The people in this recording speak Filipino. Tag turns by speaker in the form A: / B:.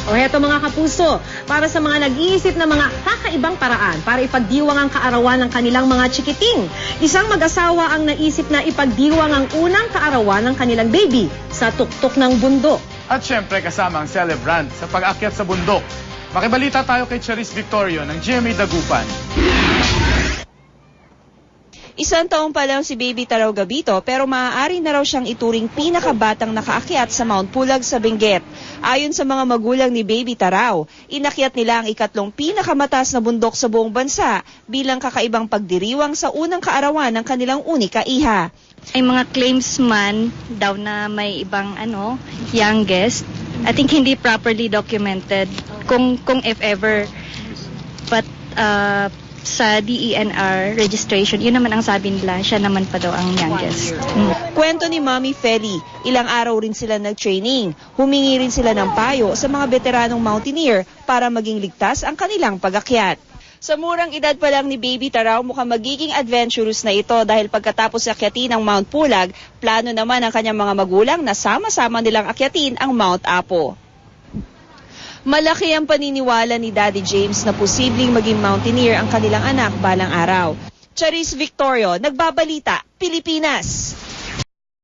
A: O heto mga kapuso, para sa mga nag-iisip na mga kakaibang paraan para ipagdiwang ang kaarawan ng kanilang mga chikiting. Isang mag-asawa ang naisip na ipagdiwang ang unang kaarawan ng kanilang baby sa tuktok ng bundok.
B: At syempre kasama ang celebrant sa pag-akyat sa bundok. Makibalita tayo kay Charis Victorio ng GMA Dagupan.
C: 1 taon pa lang si Baby Taraw Gabito pero maaari na raw siyang ituring pinakabatang nakaakyat sa Mount Pulag sa Benguet. Ayon sa mga magulang ni Baby Taraw, inakyat nila ang ikatlong pinakamataas na bundok sa buong bansa bilang kakaibang pagdiriwang sa unang kaarawan ng kanilang unika iha.
D: Ay mga claims man daw na may ibang youngest. I think hindi properly documented kung if ever. But sa DENR registration, yun naman ang sabi nila, siya naman pa daw ang youngest.
C: Kwento ni Mommy Feli, ilang araw rin sila nag-training. Humingi rin sila ng payo sa mga veteranong mountaineer para maging ligtas ang kanilang pag-akyat. Sa murang edad pa lang ni Baby Taraw, mukhang magiging adventurous na ito dahil pagkatapos akyatin ang Mount Pulag, plano naman ng kanyang mga magulang na sama-sama nilang akyatin ang Mount Apo. Malaki ang paniniwala ni Daddy James na posibleng maging mountaineer ang kanilang anak balang araw. Charis Victorio, Nagbabalita, Pilipinas.